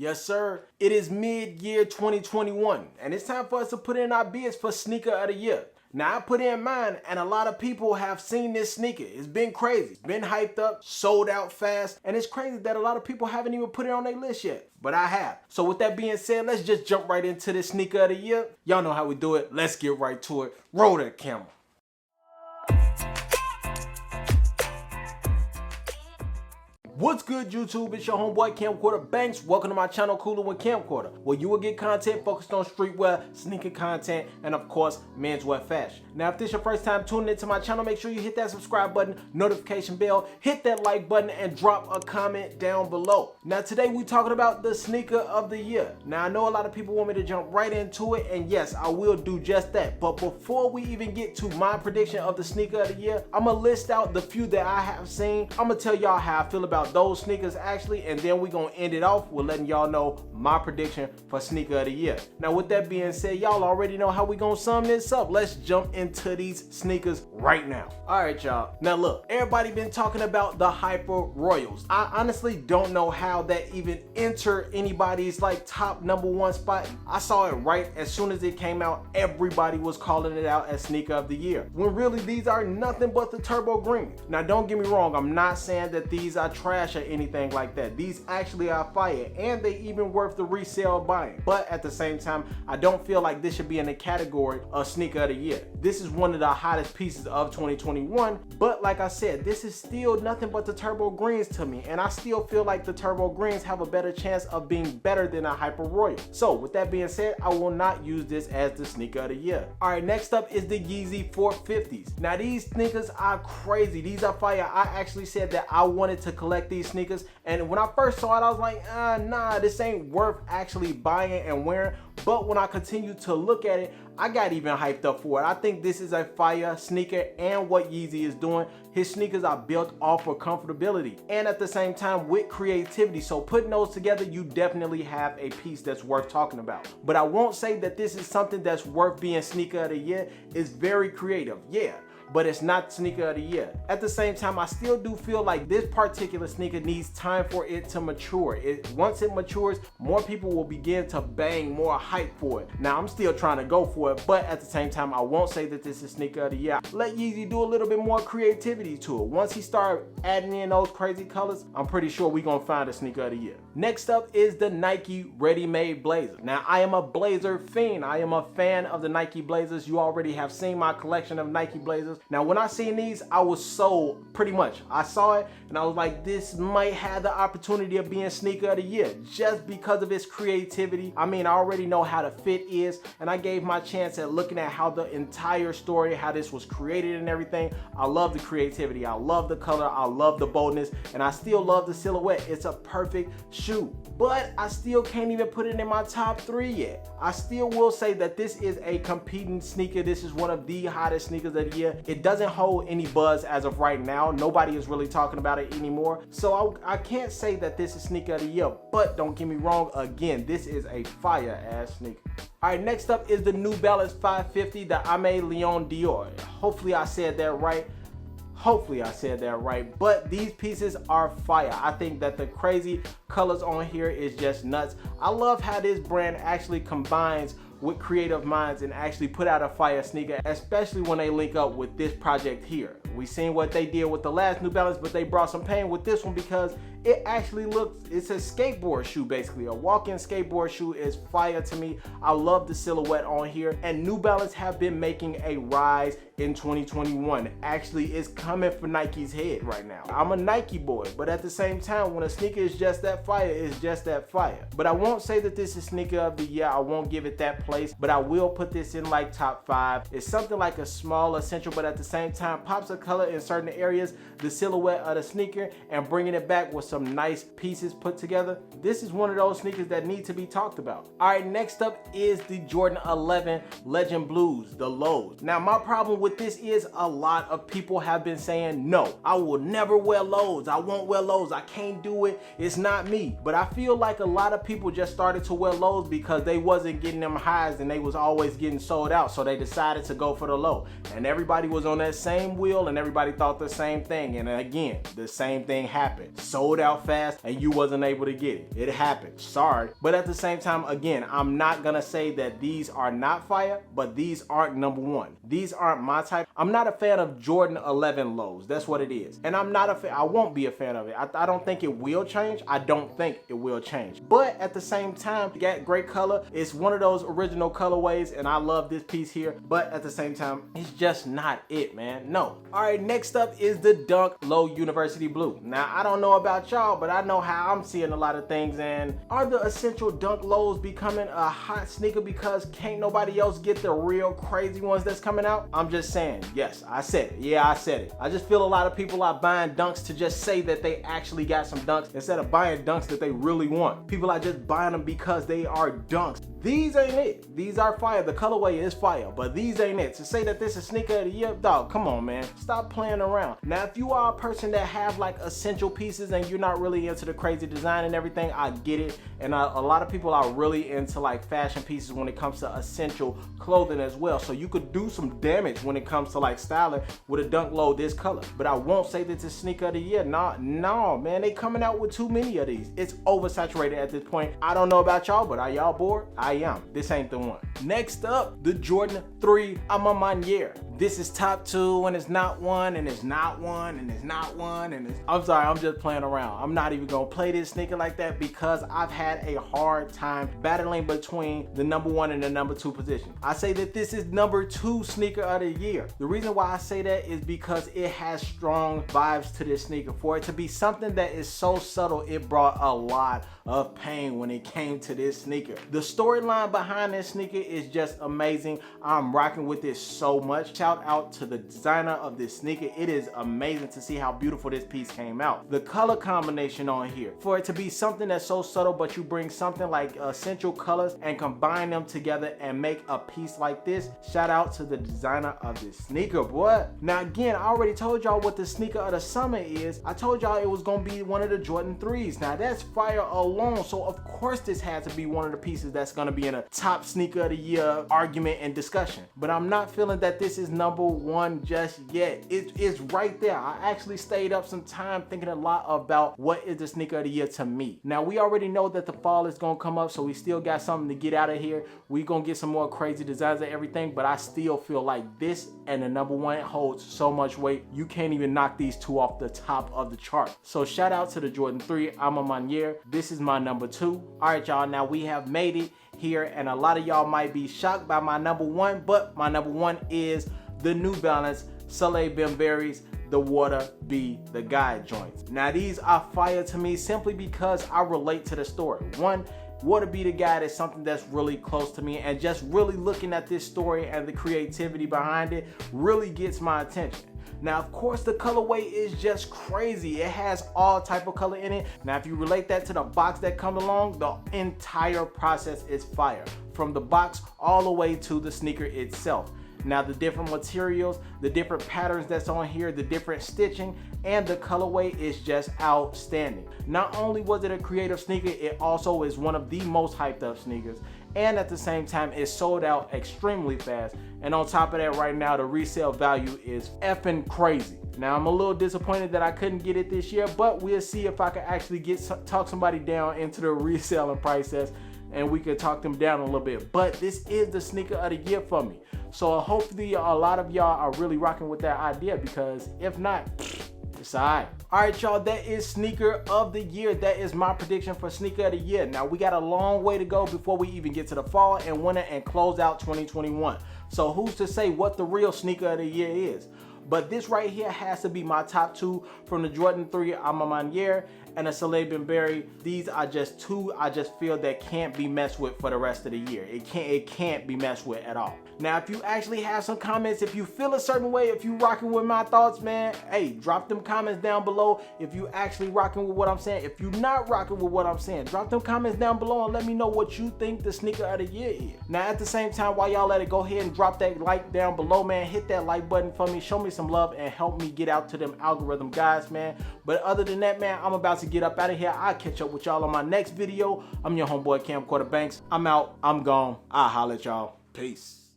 Yes, sir. It is mid-year 2021, and it's time for us to put in our bids for sneaker of the year. Now, I put in mine, and a lot of people have seen this sneaker. It's been crazy. It's been hyped up, sold out fast, and it's crazy that a lot of people haven't even put it on their list yet. But I have. So with that being said, let's just jump right into this sneaker of the year. Y'all know how we do it. Let's get right to it. Roll that camera. What's good, YouTube? It's your homeboy Camcorder Banks. Welcome to my channel, Cooler with Camcorder, where you will get content focused on streetwear, sneaker content, and of course, menswear fashion. Now, if this is your first time tuning into my channel, make sure you hit that subscribe button, notification bell, hit that like button, and drop a comment down below. Now, today we're talking about the sneaker of the year. Now, I know a lot of people want me to jump right into it, and yes, I will do just that. But before we even get to my prediction of the sneaker of the year, I'm gonna list out the few that I have seen. I'm gonna tell y'all how I feel about those sneakers actually, and then we're gonna end it off with letting y'all know my prediction for sneaker of the year. Now, with that being said, y'all already know how we gonna sum this up. Let's jump into these sneakers right now. All right, y'all. Now look, everybody been talking about the Hyper Royals. I honestly don't know how that even entered anybody's like top #1 spot. I saw it right as soon as it came out. Everybody was calling it out as sneaker of the year, when really these are nothing but the turbo green. Now, don't get me wrong, I'm not saying that these are trash or anything like that. These actually are fire, and they even worth the resale buying. But at the same time, I don't feel like this should be in the category of sneaker of the year. This is one of the hottest pieces of 2021, but like I said, this is still nothing but the turbo greens to me, and I still feel like the turbo greens have a better chance of being better than a Hyper Royal. So with that being said, I will not use this as the sneaker of the year. All right, next up is the Yeezy 450s. Now, these sneakers are crazy. These are fire. I actually said that I wanted to collect these sneakers, and when I first saw it, I was like, nah, this ain't worth actually buying and wearing. But when I continued to look at it, I got even hyped up for it. I think this is a fire sneaker, and what Yeezy is doing, his sneakers are built off of comfortability and at the same time with creativity. So putting those together, you definitely have a piece that's worth talking about. But I won't say that this is something that's worth being sneaker of the year. It's very creative, yeah, but it's not sneaker of the year. At the same time, I still do feel like this particular sneaker needs time for it to mature. Once it matures, more people will begin to bang more hype for it. Now, I'm still trying to go for it, but at the same time, I won't say that this is sneaker of the year. Let Yeezy do a little bit more creativity to it. Once he start adding in those crazy colors, I'm pretty sure we're gonna find a sneaker of the year. Next up is the Nike ready-made blazer. Now, I am a blazer fiend. I am a fan of the Nike blazers. You already have seen my collection of Nike blazers. Now, when I seen these, I was sold pretty much. I saw it and I was like, this might have the opportunity of being sneaker of the year just because of its creativity. I mean, I already know how the fit is, and I gave my chance at looking at how the entire story, how this was created and everything. I love the creativity. I love the color. I love the boldness, and I still love the silhouette. It's a perfect shoe, but I still can't even put it in my top 3 yet. I still will say that this is a competing sneaker. This is one of the hottest sneakers of the year. It doesn't hold any buzz as of right now. Nobody is really talking about it anymore. So I can't say that this is sneaker of the year, but don't get me wrong, again, this is a fire ass sneaker. All right, next up is the New Balance 550, the A Ma Maniere. Hopefully I said that right. But these pieces are fire. I think that the crazy colors on here is just nuts. I love how this brand actually combines with creative minds and actually put out a fire sneaker, especially when they link up with this project here. We seen what they did with the last New Balance, but they brought some pain with this one because it actually looks, it's a skateboard shoe basically. A walk-in skateboard shoe is fire to me. I love the silhouette on here, and New Balance have been making a rise in 2021. Actually, it's coming for Nike's head right now. I'm a Nike boy, but at the same time, when a sneaker is just that fire, it's just that fire. But I won't say that this is sneaker of the year. I won't give it that place, but I will put this in like top 5. It's something like a small essential, but at the same time, pops of color in certain areas, the silhouette of the sneaker, and bringing it back with some nice pieces put together. This is one of those sneakers that need to be talked about. All right, next up is the Jordan 11 Legend Blues, the lows. Now, my problem with this is a lot of people have been saying, no, I will never wear lows. I won't wear lows. I can't do it. It's not me. But I feel like a lot of people just started to wear lows because they wasn't getting them highs and they was always getting sold out. So they decided to go for the low. And everybody was on that same wheel and everybody thought the same thing. And again, the same thing happened. Sold sold out fast and you wasn't able to get it. It happened, sorry. But at the same time, again, I'm not gonna say that these are not fire, but these aren't number one. These aren't my type. I'm not a fan of Jordan 11 lows, that's what it is. And I'm not a fan, I won't be a fan of it. I don't think it will change. I don't think it will change. But at the same time, you got great color. It's one of those original colorways and I love this piece here, but at the same time, it's just not it, man. No. All right, next up is the Dunk Low University Blue. Now, I don't know about y'all, but I know how I'm seeing a lot of things. And are the essential Dunk Lows becoming a hot sneaker because can't nobody else get the real crazy ones that's coming out? I'm just saying, yes, I said it. Yeah, I said it. I just feel a lot of people are buying dunks to just say that they actually got some dunks instead of buying dunks that they really want. People are just buying them because they are dunks. These ain't it. These are fire. The colorway is fire, but these ain't it. To say that this is sneaker of the year, dog, come on, man. Stop playing around. Now, if you are a person that have like essential pieces and you're not really into the crazy design and everything, I get it. And a lot of people are really into like fashion pieces when it comes to essential clothing as well. So you could do some damage when it comes to like styling with a Dunk Low this color. But I won't say that it's sneaker of the year. No, man, they coming out with too many of these. It's oversaturated at this point. I don't know about y'all, but are y'all bored? I am. This ain't the one. Next up, the Jordan 3 A Ma Maniere. This is top 2 and it's not 1 and it's not 1 and it's not 1 and it's... I'm sorry, I'm just playing around. I'm not even gonna play this sneaker like that because I've had a hard time battling between the number 1 and the number 2 position. I say that this is number 2 sneaker of the year. The reason why I say that is because it has strong vibes to this sneaker. For it to be something that is so subtle, it brought a lot of pain when it came to this sneaker. The storyline behind this sneaker is just amazing. I'm rocking with this so much. Shout out to the designer of this sneaker. It is amazing to see how beautiful this piece came out. The color combination on here, for it to be something that's so subtle, but you bring something like essential colors and combine them together and make a piece like this. Shout out to the designer of this sneaker, boy. Now again, I already told y'all what the sneaker of the summer is. I told y'all it was gonna be one of the Jordan 3s. Now that's fire alone, so of course this had to be one of the pieces that's gonna be in a top sneaker of the year argument and discussion. But I'm not feeling that this is number 1 just yet. It is right there. I actually stayed up some time thinking a lot about what is the sneaker of the year to me. Now we already know that the fall is gonna come up, so we still got something to get out of here. We gonna get some more crazy designs and everything, but I still feel like this and the number 1 holds so much weight. You can't even knock these two off the top of the chart. So shout out to the Jordan 3 A Ma Maniere. This is my number 2. All right, y'all, now we have made it here, and a lot of y'all might be shocked by my number 1, but my number 1 is the New Balance Salehe Bembury's the Water Be the Guide joints. Now these are fire to me simply because I relate to the story. One, Water Be the Guide is something that's really close to me, and just really looking at this story and the creativity behind it really gets my attention. Now, of course, the colorway is just crazy. It has all type of color in it. Now, if you relate that to the box that comes along, the entire process is fire. From the box all the way to the sneaker itself. Now, the different materials, the different patterns that's on here, the different stitching, and the colorway is just outstanding. Not only was it a creative sneaker, it also is one of the most hyped up sneakers. And at the same time, it sold out extremely fast. And on top of that, right now, the resale value is effing crazy. Now, I'm a little disappointed that I couldn't get it this year, but we'll see if I can actually talk somebody down into the reselling process, and we could talk them down a little bit. But this is the sneaker of the year for me. So hopefully a lot of y'all are really rocking with that idea, because if not, it's alright. Alright, y'all, that is sneaker of the year. That is my prediction for sneaker of the year. Now, we got a long way to go before we even get to the fall and winter and close out 2021. So who's to say what the real sneaker of the year is? But this right here has to be my top 2 from the Jordan 3 A Ma Maniere and the Salehe Bembury. These are just 2 I just feel that can't be messed with for the rest of the year. It can't be messed with at all. Now, if you actually have some comments, if you feel a certain way, if you rocking with my thoughts, man, hey, drop them comments down below. If you actually rocking with what I'm saying, if you not rocking with what I'm saying, drop them comments down below and let me know what you think the sneaker of the year is. Now, at the same time, while y'all let it, go ahead and drop that like down below, man. Hit that like button for me, show me some love, and help me get out to them algorithm guys, man. But other than that, man, I'm about to get up out of here. I'll catch up with y'all on my next video. I'm your homeboy Camcorder Banks. I'm out. I'm gone. I'll holler at y'all. Peace.